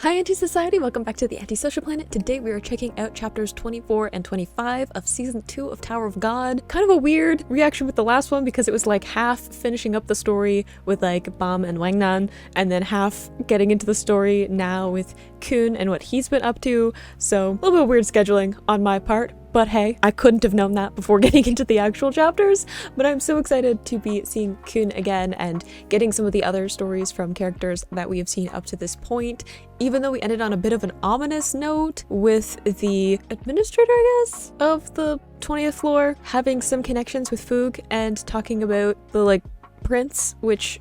Hi Anti-Society, welcome back to the Antisocial Planet. Today we are checking out chapters 24 and 25 of season 2 of Tower of God. Kind of a weird reaction with the last one because it was like half finishing up the story with like Bam and Wangnan, and then half getting into the story now with Coon and what he's been up to. So a little bit of weird scheduling on my part. But hey, I couldn't have known that before getting into the actual chapters, but I'm so excited to be seeing Khun again and getting some of the other stories from characters that we have seen up to this point, even though we ended on a bit of an ominous note with the administrator, I guess, of the 20th floor having some connections with Foog and talking about the like prince, which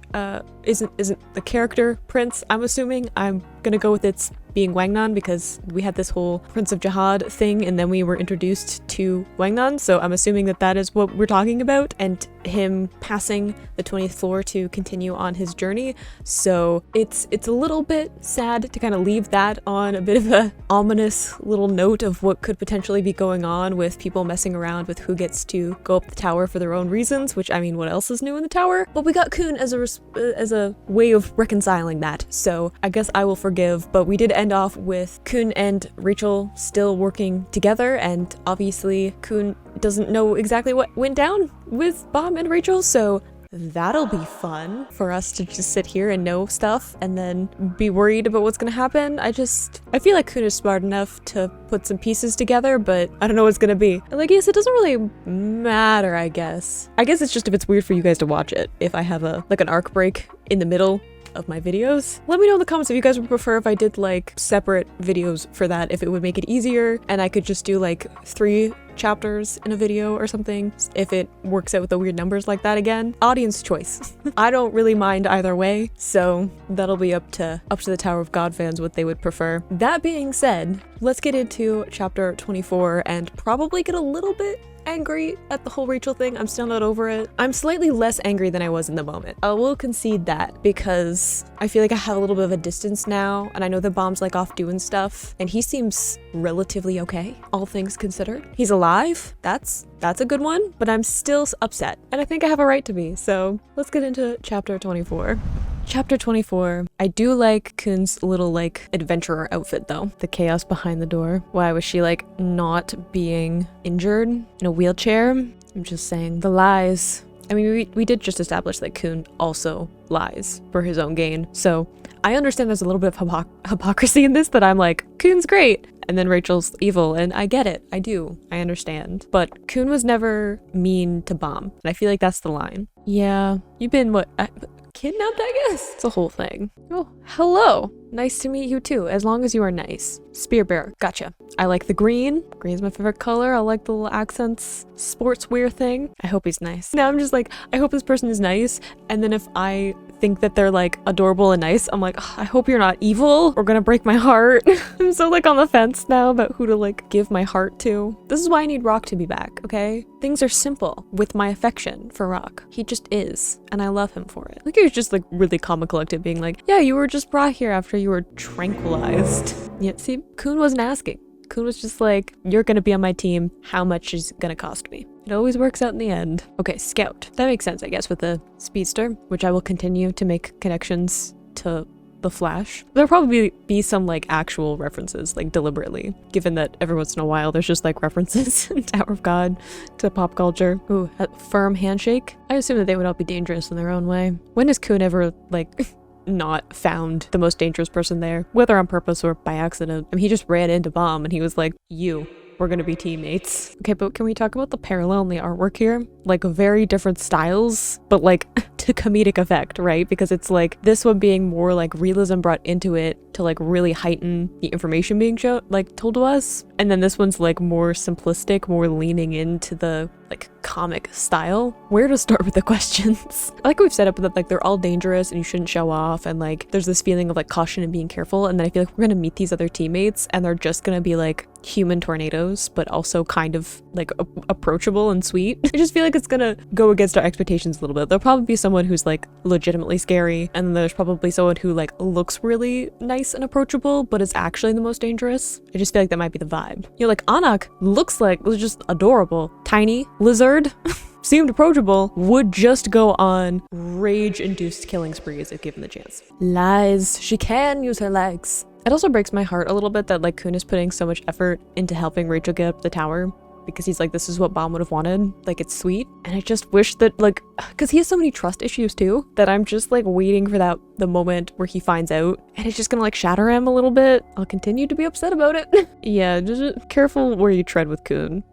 isn't the character prince, I'm assuming. I'm gonna go with its being Wangnan because we had this whole Prince of Jihad thing and then we were introduced to Wangnan, so I'm assuming that that is what we're talking about, and him passing the 20th floor to continue on his journey. So it's a little bit sad to kind of leave that on a bit of a ominous little note of what could potentially be going on with people messing around with who gets to go up the tower for their own reasons, which I mean, what else is new in the tower? But we got Coon as a way of reconciling that, so I guess I will forgive. But we did end off with Coon and Rachel still working together, and obviously Coon doesn't know exactly what went down with Bam and Rachel, so that'll be fun for us to just sit here and know stuff and then be worried about what's gonna happen. I feel like Coon is smart enough to put some pieces together, but I don't know what it's gonna be. Like, yes, it doesn't really matter, I guess. I guess it's just if it's weird for you guys to watch it, if I have an arc break in the middle of my videos. Let me know in the comments if you guys would prefer if I did like separate videos for that, if it would make it easier and I could just do like 3 chapters in a video or something, if it works out with the weird numbers like that again. Audience choice. I don't really mind either way, so that'll be up to the Tower of God fans what they would prefer. That being said, let's get into chapter 24 and probably get a little bit angry at the whole Rachel thing. I'm still not over it. I'm slightly less angry than I was in the moment. I will concede that because I feel like I have a little bit of a distance now, and I know that Bam's like off doing stuff and he seems relatively okay, all things considered. He's alive. That's a good one, but I'm still upset and I think I have a right to be. So let's get into chapter 24. Chapter 24. I do like Khun's little like adventurer outfit though. The chaos behind the door. Why was she like not being injured in a wheelchair? I'm just saying. The lies. I mean, we did just establish that Coon also lies for his own gain. So I understand there's a little bit of hypocrisy in this, that I'm like, Coon's great and then Rachel's evil, and I get it. I do. I understand. But Coon was never mean to Bam, and I feel like that's the line. Yeah, you've been kidnapped, I guess? It's a whole thing. Oh, hello. Nice to meet you too, as long as you are nice. Spear bearer, gotcha. I like the green. Green's my favorite color. I like the little accents, sportswear thing. I hope he's nice. Now I'm just like, I hope this person is nice, and then if I think that they're like adorable and nice, I'm like, I hope you're not evil or gonna break my heart. I'm so like on the fence now about who to like give my heart to. This is why I need Rock to be back, okay? Things are simple with my affection for Rock. He just is, and I love him for it. Like, he was just like really calm and collected, being like, yeah, you were just brought here after you were tranquilized. Yet see, Coon wasn't asking. Coon was just like, you're gonna be on my team. How much is it gonna cost me? It always works out in the end. Okay, Scout. That makes sense, I guess, with the speedster, which I will continue to make connections to the Flash. There'll probably be some like actual references, like deliberately, given that every once in a while there's just like references in Tower of God to pop culture. Ooh, a firm handshake. I assume that they would all be dangerous in their own way. When has Coon ever like not found the most dangerous person there, whether on purpose or by accident? I mean, he just ran into Bam and he was like, we're gonna be teammates. Okay, but can we talk about the parallel in the artwork here? Like, very different styles, but like to comedic effect, right? Because it's like this one being more like realism brought into it to like really heighten the information being told to us, and then this one's like more simplistic, more leaning into the like comic style. Where to start with the questions? Like we've set up that like they're all dangerous and you shouldn't show off, and like there's this feeling of like caution and being careful, and then I feel like we're gonna meet these other teammates and they're just gonna be like human tornadoes, but also kind of like approachable and sweet. I just feel like it's gonna go against our expectations a little bit. There'll probably be someone who's like legitimately scary, and then there's probably someone who like looks really nice and approachable but is actually the most dangerous. I just feel like that might be the vibe. You know, like Anak looks like was just adorable, tiny lizard. Seemed approachable, would just go on rage-induced killing sprees if given the chance. Lies. She can use her legs. It also breaks my heart a little bit that like Khun is putting so much effort into helping Rachel get up the tower, because he's like, this is what Bomb would have wanted. Like, it's sweet. And I just wish that, like, because he has so many trust issues too, that I'm just like waiting for the moment where he finds out and it's just gonna like shatter him a little bit. I'll continue to be upset about it. Yeah, just careful where you tread with Coon.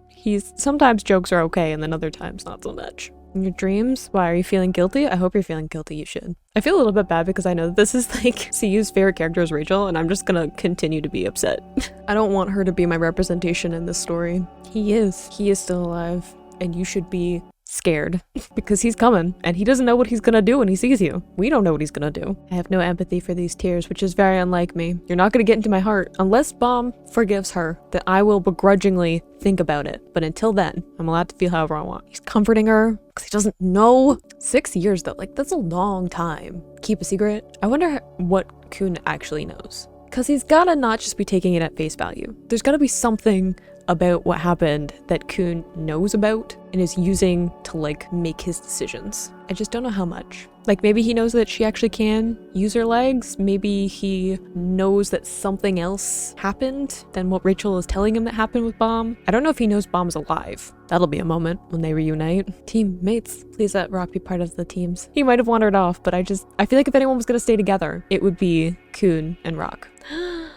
Sometimes jokes are okay and then other times not so much. In your dreams? Why, are you feeling guilty? I hope you're feeling guilty. You should. I feel a little bit bad because I know that this is like CU's favorite character is Rachel, and I'm just gonna continue to be upset. I don't want her to be my representation in this story. He is still alive, and you should be scared because he's coming and he doesn't know what he's gonna do when he sees you. We don't know what he's gonna do. I have no empathy for these tears, which is very unlike me. You're not gonna get into my heart unless Bomb forgives her, that I will begrudgingly think about it. But until then, I'm allowed to feel however I want. He's comforting her because he doesn't know. 6 years though, like that's a long time. Keep a secret. I wonder what Coon actually knows, because he's gotta not just be taking it at face value. There's gotta be something about what happened that Coon knows about and is using to like make his decisions. I just don't know how much. Like maybe he knows that she actually can use her legs. Maybe he knows that something else happened than what Rachel is telling him that happened with Bomb. I don't know if he knows Bomb's alive. That'll be a moment when they reunite. Teammates, please let Rock be part of the teams. He might have wandered off, but I feel like if anyone was gonna stay together, it would be Coon and Rock.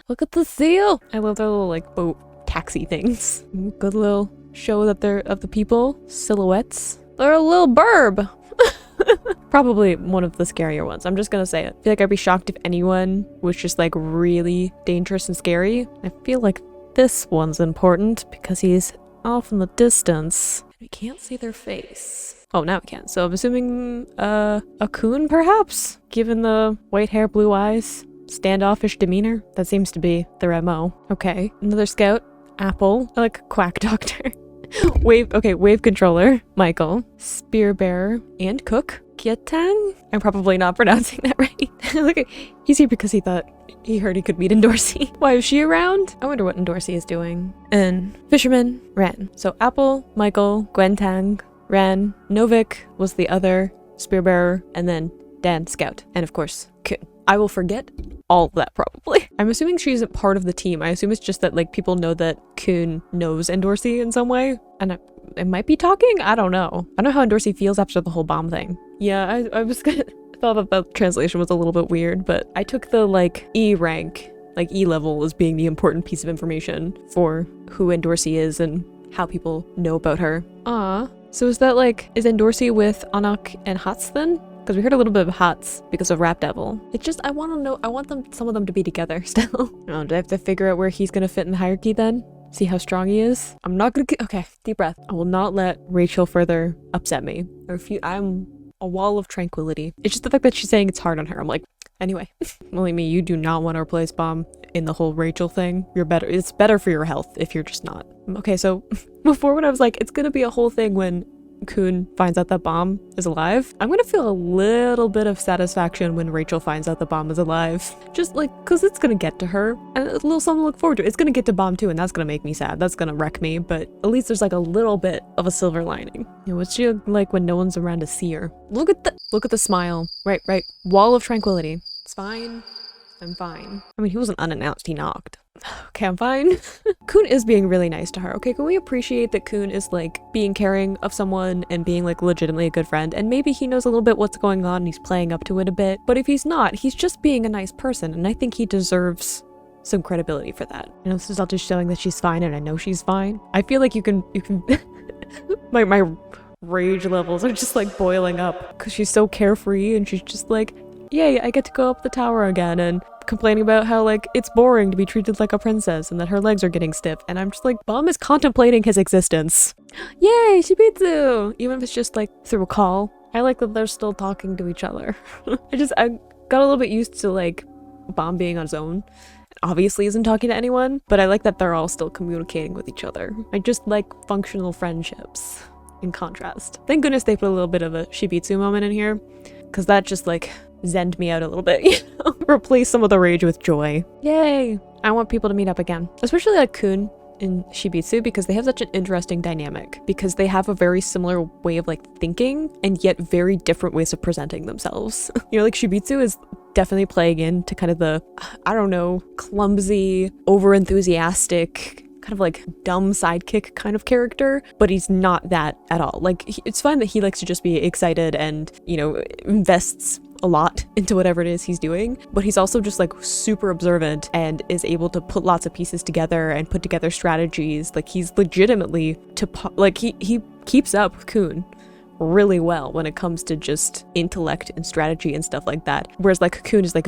Look at the seal! I love their little like boat taxi things. Good little show that they're of the people. Silhouettes. They're a little burb. Probably one of the scarier ones. I'm just gonna say it. I feel like I'd be shocked if anyone was just like really dangerous and scary. I feel like this one's important because he's off in the distance. We can't see their face. Oh, now we can. So I'm assuming a Coon perhaps? Given the white hair, blue eyes, standoffish demeanor. That seems to be their MO. Okay, another scout. Apple. I like Quack Doctor. Wave controller. Michael. Spear bearer. And cook. Kietang? I'm probably not pronouncing that right. Look, he's here because he thought he heard he could meet Endorsi. Why is she around? I wonder what Endorsi is doing. And fisherman. Ren. So Apple, Michael, Gwentang, Ren, Novik was the other spear bearer, and then Dan, scout, and of course Coon. I will forget all of that probably. I'm assuming she's a part of the team. I assume it's just that like people know that Coon knows Endorsi in some way, and it might be talking. I don't know. I don't know how Endorsi feels after the whole Bomb thing. Yeah, I was gonna thought that the translation was a little bit weird, but I took the like E rank, like E level, as being the important piece of information for who Endorsi is and how people know about her. So is Endorsi with Anak and Hats then? Because we heard a little bit of Hats because of Rap Devil. It's just, I want to know, some of them to be together still. Do I have to figure out where he's gonna fit in the hierarchy then? See how strong he is? I'm not gonna, okay, deep breath. I will not let Rachel further upset me. I'm a wall of tranquility. It's just the fact that she's saying it's hard on her. I'm like, anyway. Believe me, you do not want to replace Bomb in the whole Rachel thing. It's better for your health if you're just not. Okay, so before when I was like, it's gonna be a whole thing when Coon finds out that Bomb is alive, I'm gonna feel a little bit of satisfaction when Rachel finds out the Bomb is alive. Just like, cause it's gonna get to her, and a little something to look forward to. It's gonna get to Bomb too, and that's gonna make me sad. That's gonna wreck me, but at least there's like a little bit of a silver lining. You know, what's she like when no one's around to see her? Look at the smile. Right. Wall of tranquility. It's fine. I'm fine. I mean, he wasn't unannounced, he knocked. Okay, I'm fine. Coon is being really nice to her. Okay, can we appreciate that Coon is like being caring of someone and being like legitimately a good friend, and maybe he knows a little bit what's going on and he's playing up to it a bit, but if he's not, he's just being a nice person, and I think he deserves some credibility for that. You know, this is all just showing that she's fine, and I know she's fine. I feel like you can my rage levels are just like boiling up because she's so carefree and she's just like, yay, I get to go up the tower again, and complaining about how like it's boring to be treated like a princess and that her legs are getting stiff, and I'm just like, Bomb is contemplating his existence. Yay, Shibitsu! Even if it's just like through a call. I like that they're still talking to each other. I got a little bit used to like Bomb being on his own. Obviously isn't talking to anyone, but I like that they're all still communicating with each other. I just like functional friendships in contrast. Thank goodness they put a little bit of a Shibitsu moment in here, because that just like zened me out a little bit, you know? Replace some of the rage with joy. Yay! I want people to meet up again. Especially like Coon and Shibitsu, because they have such an interesting dynamic, because they have a very similar way of like thinking and yet very different ways of presenting themselves. You know, like Shibitsu is definitely playing into kind of the, I don't know, clumsy, over-enthusiastic, kind of like dumb sidekick kind of character, but he's not that at all. Like, it's fine that he likes to just be excited and, you know, invests a lot into whatever it is he's doing, but he's also just like super observant and is able to put lots of pieces together and put together strategies. Like, he's legitimately like he keeps up with Coon really well when it comes to just intellect and strategy and stuff like that. Whereas like Coon is like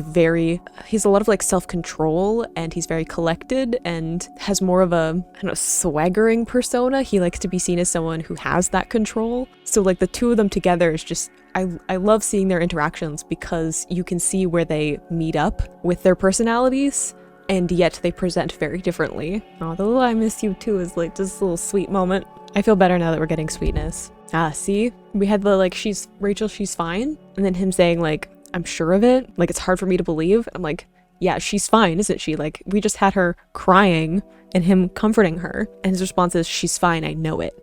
he's a lot of like self-control, and he's very collected and has more of a, I don't know, swaggering persona. He likes to be seen as someone who has that control. So like the two of them together is just, I love seeing their interactions because you can see where they meet up with their personalities, and yet they present very differently. Oh, the little "I miss you too" is like just a little sweet moment. I feel better now that we're getting sweetness. Ah, see? We had the like, Rachel, she's fine. And then him saying like, "I'm sure of it. Like, it's hard for me to believe." I'm like, yeah, she's fine, isn't she? Like, we just had her crying and him comforting her. And his response is, "She's fine, I know it."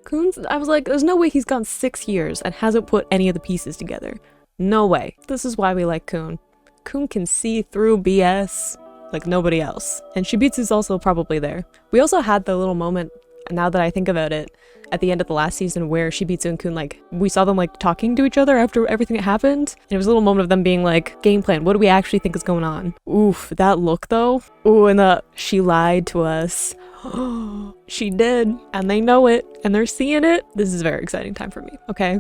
I was like, there's no way he's gone 6 years and hasn't put any of the pieces together. No way. This is why we like Coon. Coon can see through BS like nobody else. And Shibitsu's also probably there. We also had the little moment, now that I think about it, at the end of the last season where Shibitsu and Coon, like, we saw them like talking to each other after everything that happened. And it was a little moment of them being like, game plan, what do we actually think is going on? Oof, that look though. Ooh, and she lied to us. She did, and they know it, and they're seeing it. This is a very exciting time for me, okay?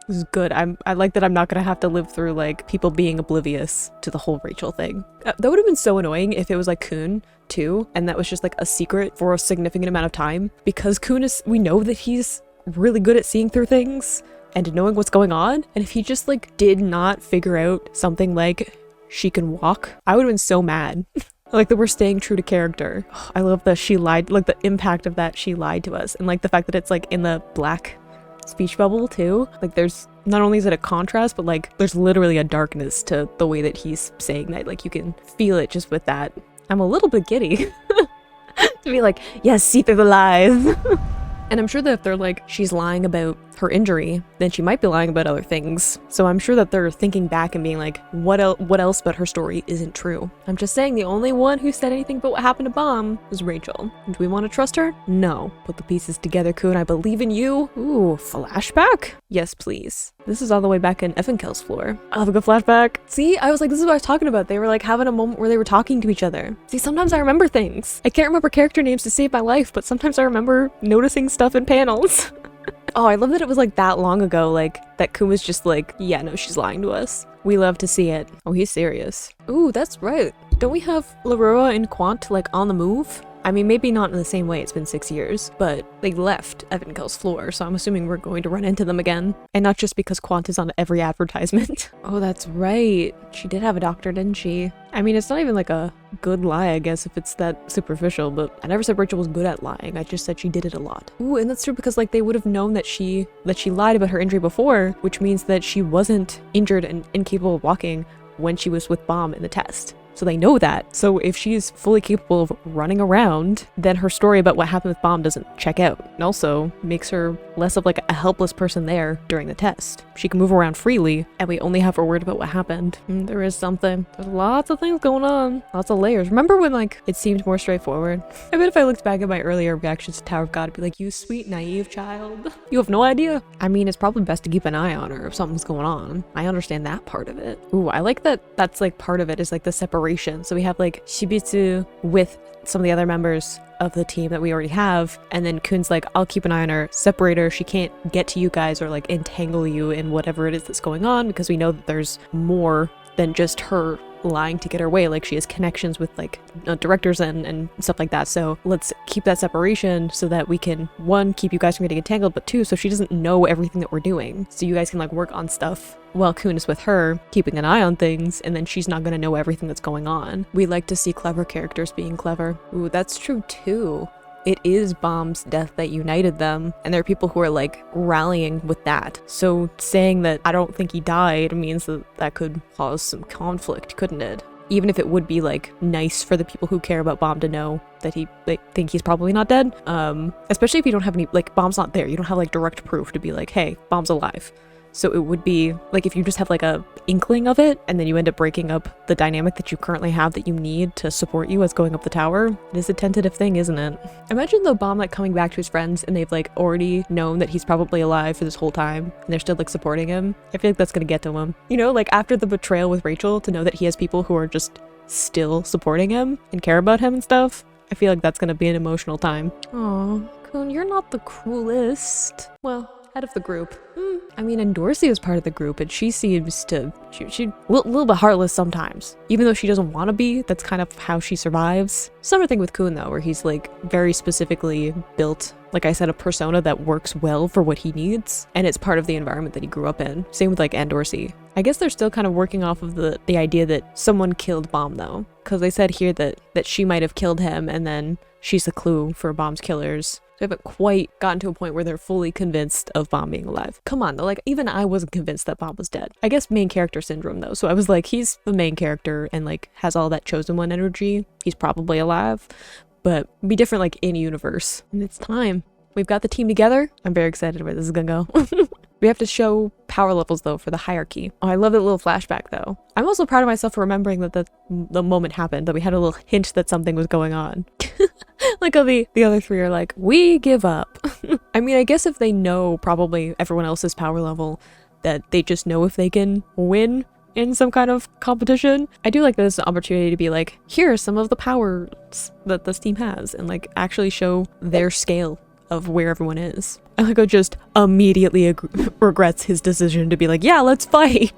This is good. I like that I'm not gonna have to live through like people being oblivious to the whole Rachel thing. That would have been so annoying if it was like Coon too, and that was just like a secret for a significant amount of time, because Coon we know that he's really good at seeing through things and knowing what's going on, and if he just like did not figure out something like she can walk, I would have been so mad. Like that we're staying true to character. I love that she lied, like the impact of that she lied to us, and like the fact that it's like in the black speech bubble too. Like there's, not only is it a contrast, but like there's literally a darkness to the way that he's saying that. Like you can feel it just with that. I'm a little bit giddy to be like, yes, see through the lies. And I'm sure that if they're like, she's lying about her injury, then she might be lying about other things. So I'm sure that they're thinking back and being like, what else but her story isn't true? I'm just saying the only one who said anything but what happened to Bomb was Rachel. Do we want to trust her? No. Put the pieces together, Coon. I believe in you. Ooh, flashback? Yes, please. This is all the way back in Evankel's floor. I'll have a good flashback. See, I was like, this is what I was talking about. They were like having a moment where they were talking to each other. See, sometimes I remember things. I can't remember character names to save my life, but sometimes I remember noticing stuff in panels. Oh, I love that it was like that long ago, like that Coon was just like, yeah, no, she's lying to us. We love to see it. Oh, he's serious. Ooh, that's right. Don't we have Laura and Quant like on the move? I mean, maybe not in the same way, it's been 6 years, but they left Evankel's floor, so I'm assuming we're going to run into them again. And not just because Quant is on every advertisement. Oh, that's right. She did have a doctor, didn't she? I mean, it's not even like a good lie, I guess, if it's that superficial, but I never said Rachel was good at lying. I just said she did it a lot. Ooh, and that's true because like they would have known that she lied about her injury before, which means that she wasn't injured and incapable of walking when she was with Bomb in the test. So they know that. So if she's fully capable of running around, then her story about what happened with Bomb doesn't check out. And also makes her less of like a helpless person there during the test. She can move around freely, and we only have her worried about what happened. There is something. There's lots of things going on. Lots of layers. Remember when like it seemed more straightforward? I bet if I looked back at my earlier reactions to Tower of God, I'd be like, you sweet, naive child. You have no idea. I mean, it's probably best to keep an eye on her if something's going on. I understand that part of it. Ooh, I like that that's like part of it is like the separation. So we have like Shibitsu with some of the other members of the team that we already have, and then Coon's like, I'll keep an eye on her, separate her, she can't get to you guys or like entangle you in whatever it is that's going on, because we know that there's more than just her lying to get her way. Like she has connections with like directors and stuff like that. So let's keep that separation so that we can, one, keep you guys from getting entangled, but two, so she doesn't know everything that we're doing. So you guys can like work on stuff while Coon is with her, keeping an eye on things, and then she's not gonna know everything that's going on. We like to see clever characters being clever. Ooh, that's true too. It is Bomb's death that united them, and there are people who are like rallying with that. So saying that I don't think he died means that that could cause some conflict, couldn't it? Even if it would be like nice for the people who care about Bomb to know that they think he's probably not dead. Especially if you don't have any, like Bomb's not there. You don't have like direct proof to be like, hey, Bomb's alive. So it would be like if you just have like a inkling of it and then you end up breaking up the dynamic that you currently have that you need to support you as going up the tower. It is a tentative thing, isn't it? Imagine the Bomb like coming back to his friends and they've like already known that he's probably alive for this whole time and they're still like supporting him. I feel like that's gonna get to him. You know, like after the betrayal with Rachel, to know that he has people who are just still supporting him and care about him and stuff. I feel like that's gonna be an emotional time. Aw, Coon, you're not the cruelest. Well, head of the group. I mean, and Dorsey is part of the group, and she seems to, she a little bit heartless sometimes. Even though she doesn't want to be, that's kind of how she survives. Similar thing with Coon though, where he's like very specifically built, like I said, a persona that works well for what he needs, and it's part of the environment that he grew up in. Same with like Ann Dorsey. I guess they're still kind of working off of the idea that someone killed Bomb though, because they said here that she might have killed him, and then she's the clue for Bomb's killers. So I haven't quite gotten to a point where they're fully convinced of Bomb being alive. Come on though, like even I wasn't convinced that Bomb was dead. I guess main character syndrome though, so I was like, he's the main character and like has all that chosen one energy. He's probably alive, but it'd be different like in universe. And it's time. We've got the team together. I'm very excited where this is gonna go. We have to show power levels though for the hierarchy. Oh, I love that little flashback though. I'm also proud of myself for remembering that the moment happened, that we had a little hint that something was going on. Like the other three are like, we give up. I mean, I guess if they know probably everyone else's power level, that they just know if they can win in some kind of competition. I do like that it's an opportunity to be like, here are some of the powers that this team has, and like actually show their scale of where everyone is. Aliko just immediately regrets his decision to be like, yeah, let's fight.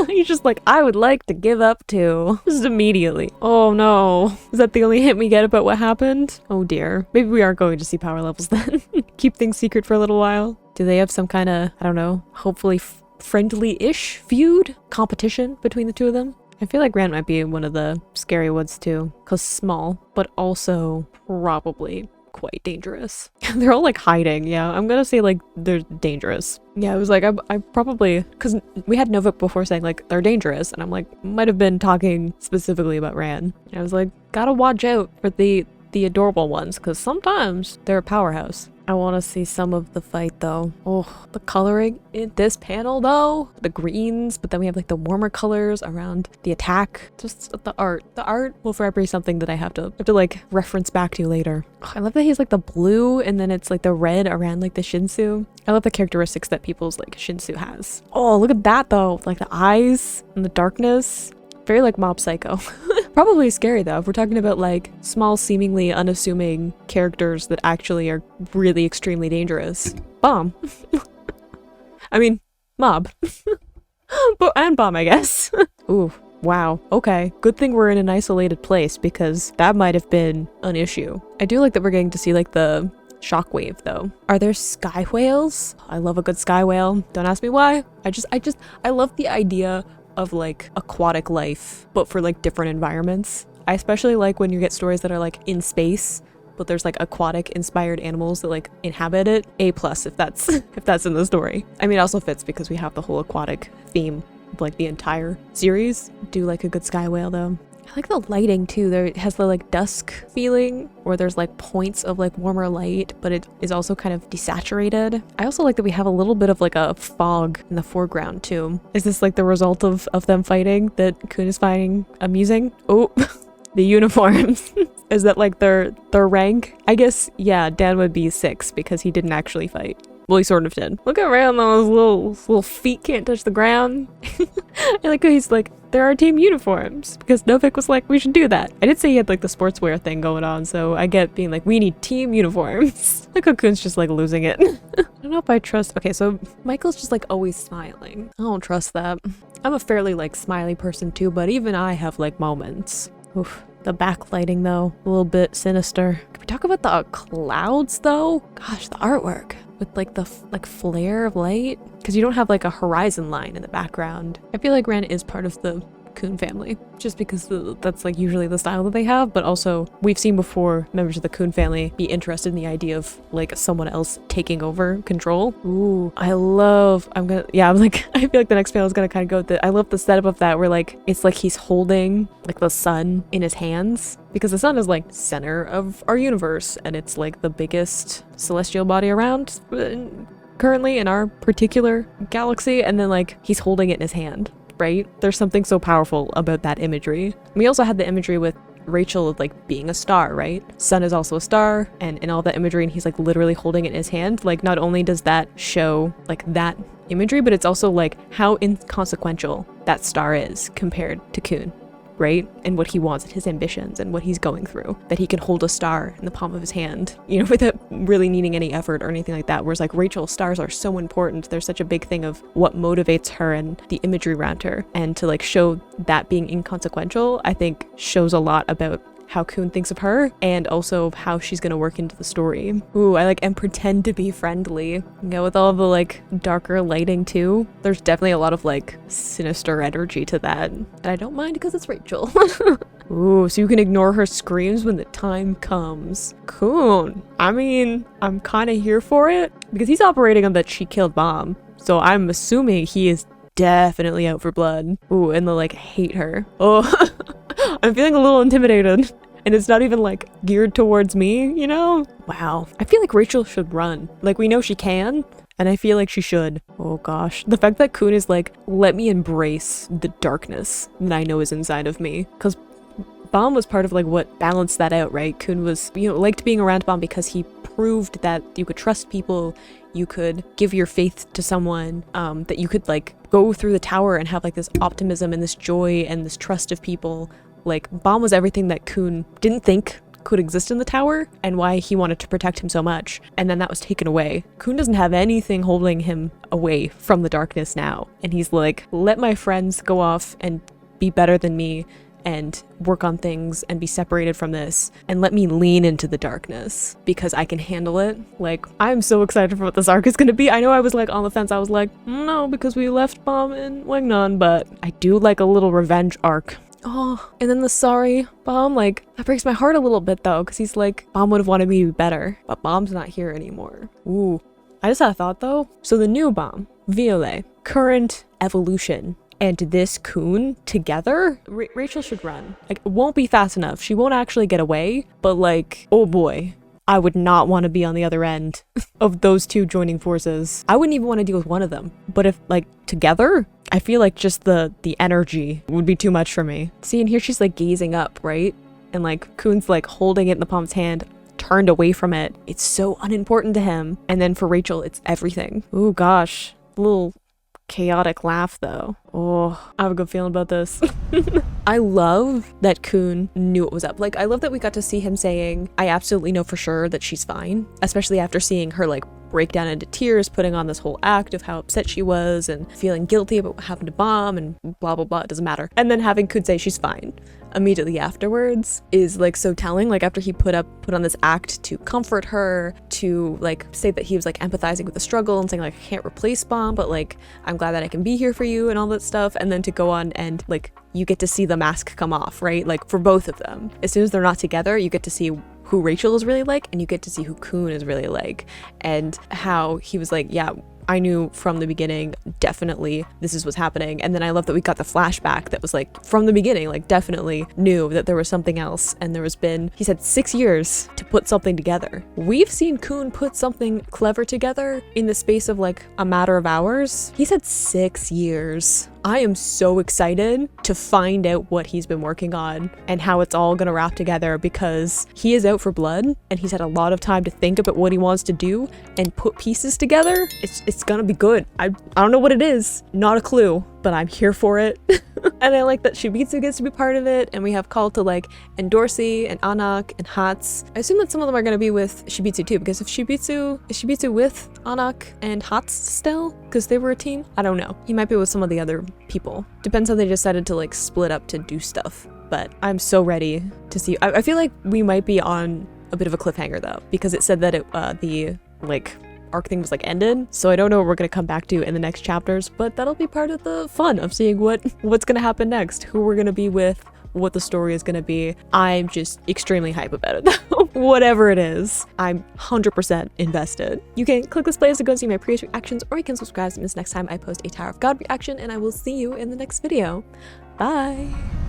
He's just like, I would like to give up too. Just immediately. Oh no. Is that the only hint we get about what happened? Oh dear. Maybe we aren't going to see power levels then. Keep things secret for a little while. Do they have some kind of, I don't know, hopefully friendly-ish feud? Competition between the two of them? I feel like Rand might be one of the scary ones too. Cause small, but also probably quite dangerous. They're all like hiding. Yeah, I'm gonna say like they're dangerous. Yeah, I was like, I probably, because we had Novik before saying like they're dangerous, and I'm like, might have been talking specifically about Rand. I was like, gotta watch out for the adorable ones, because sometimes they're a powerhouse. I want to see some of the fight though. Oh, the coloring in this panel though. The greens, but then we have like the warmer colors around the attack. Just the art. The art will forever be something that I have to like reference back to later. Oh, I love that he's like the blue and then it's like the red around like the Shinsu. I love the characteristics that people's like Shinsu has. Oh, look at that though. Like the eyes and the darkness. Very like Mob Psycho. Probably scary though, if we're talking about like small, seemingly unassuming characters that actually are really extremely dangerous. Bomb. I mean, Mob. And Bomb, I guess. Ooh, wow. Okay. Good thing we're in an isolated place, because that might have been an issue. I do like that we're getting to see like the shockwave though. Are there sky whales? I love a good sky whale. Don't ask me why. I love the idea of like aquatic life, but for like different environments. I especially like when you get stories that are like in space, but there's like aquatic inspired animals that like inhabit it. A+ if that's if that's in the story. I mean, it also fits because we have the whole aquatic theme of like the entire series. Do like a good sky whale though. I like the lighting too. There it has the like dusk feeling where there's like points of like warmer light, but it is also kind of desaturated. I also like that we have a little bit of like a fog in the foreground too. Is this like the result of them fighting that Khun is finding amusing? Oh, the uniforms. Is that like their rank? I guess, yeah, Dan would be 6 because he didn't actually fight. Well, he sort of did. Look around, those little feet can't touch the ground. I like how he's like, there are team uniforms, because Novik was like, we should do that. I did say he had like the sportswear thing going on, so I get being like, we need team uniforms. Like Coon's just like losing it. I don't know if I trust. Okay, so Michael's just like always smiling. I don't trust that. I'm a fairly like smiley person too, but even I have like moments. Oof. The backlighting though, a little bit sinister. Can we talk about the clouds though? Gosh, the artwork with like the flare of light, because you don't have like a horizon line in the background. I feel like Ren is part of the Coon family, just because that's like usually the style that they have, but also we've seen before members of the Coon family be interested in the idea of like someone else taking over control. Ooh, I feel like the next panel is gonna kind of go with it. I love the setup of that where like it's like he's holding like the sun in his hands, because the sun is like center of our universe and it's like the biggest celestial body around. currently in our particular galaxy, and then like he's holding it in his hand, right? There's something so powerful about that imagery. We also had the imagery with Rachel of like being a star, right? Sun is also a star, and in all that imagery, and he's like literally holding it in his hand. Like, not only does that show like that imagery, but it's also like how inconsequential that star is compared to Coon, right? And what he wants and his ambitions and what he's going through, that he can hold a star in the palm of his hand, you know, without really needing any effort or anything like that. Whereas like Rachel, stars are so important. There's such a big thing of what motivates her and the imagery around her, and to like show that being inconsequential, I think shows a lot about how Coon thinks of her, and also how she's gonna work into the story. Ooh, I like and pretend to be friendly. You know, with all the like darker lighting too, there's definitely a lot of like sinister energy to that. And I don't mind because it's Rachel. Ooh, so you can ignore her screams when the time comes. Coon. I mean, I'm kind of here for it because he's operating on that she killed bomb. So I'm assuming he is definitely out for blood. Ooh, and they'll like hate her. Oh, I'm feeling a little intimidated. And it's not even like geared towards me, you know? Wow. I feel like Rachel should run. Like, we know she can, and I feel like she should. Oh gosh. The fact that Coon is like, let me embrace the darkness that I know is inside of me. Because Bomb was part of like what balanced that out, right? Coon was, you know, liked being around Bomb because he proved that you could trust people, you could give your faith to someone, that you could like go through the tower and have like this optimism and this joy and this trust of people. Like, Bomb was everything that Coon didn't think could exist in the tower, and why he wanted to protect him so much. And then that was taken away. Coon doesn't have anything holding him away from the darkness now. And he's like, let my friends go off and be better than me and work on things and be separated from this, and let me lean into the darkness because I can handle it. Like, I'm so excited for what this arc is gonna be. I know I was like on the fence. I was like, no, because we left Bomb in Wingnon, but I do like a little revenge arc. Oh, and then the sorry Bomb, like, that breaks my heart a little bit though, because he's like, Bomb would have wanted me to be better, but Bomb's not here anymore. Ooh, I just had a thought though. So the new Bomb, Violet, current evolution, and this Coon together, Rachel should run. Like, it won't be fast enough. She won't actually get away, but like, oh boy, I would not want to be on the other end of those two joining forces. I wouldn't even want to deal with one of them. But if like together, I feel like just the energy would be too much for me. See, and here she's like gazing up, right? And like Coon's like holding it in the palm of his hand, turned away from it. It's so unimportant to him. And then for Rachel, it's everything. Ooh, gosh, a little chaotic laugh though. Oh, I have a good feeling about this. I love that Coon knew what was up. Like, I love that we got to see him saying, I absolutely know for sure that she's fine, especially after seeing her like break down into tears, putting on this whole act of how upset she was and feeling guilty about what happened to Bomb and blah blah blah, it doesn't matter. And then having Coon say she's fine immediately afterwards is like so telling. Like, after he put on this act to comfort her, to like say that he was like empathizing with the struggle and saying like, I can't replace Bomb, but like, I'm glad that I can be here for you and all that stuff. And then to go on and like, you get to see the mask come off, right? Like, for both of them, as soon as they're not together, you get to see who Rachel is really like, and you get to see who Coon is really like, and how he was like, yeah, I knew from the beginning, definitely this is what's happening. And then I love that we got the flashback that was like from the beginning, like definitely knew that there was something else. And there has been, he said, 6 years to put something together. We've seen Coon put something clever together in the space of like a matter of hours. He said 6 years. I am so excited to find out what he's been working on and how it's all gonna wrap together, because he is out for blood and he's had a lot of time to think about what he wants to do and put pieces together. It's gonna be good. I don't know what it is, not a clue, but I'm here for it. And I like that Shibitsu gets to be part of it, and we have call to like Endorsi and Anak and Hats. I assume that some of them are gonna be with Shibitsu too, because if is Shibitsu with Anak and Hats still? Because they were a team? I don't know. He might be with some of the other people. Depends how they decided to like split up to do stuff. But I'm so ready to see. I feel like we might be on a bit of a cliffhanger though, because it said that the like arc thing was like ended, so I don't know what we're gonna come back to in the next chapters, but that'll be part of the fun of seeing what's gonna happen next, who we're gonna be with, what the story is gonna be. I'm just extremely hype about it though. Whatever it is, I'm 100% invested. You can click this playlist to go see my previous reactions, or you can subscribe to miss next time I post a Tower of God reaction, and I will see you in the next video. Bye!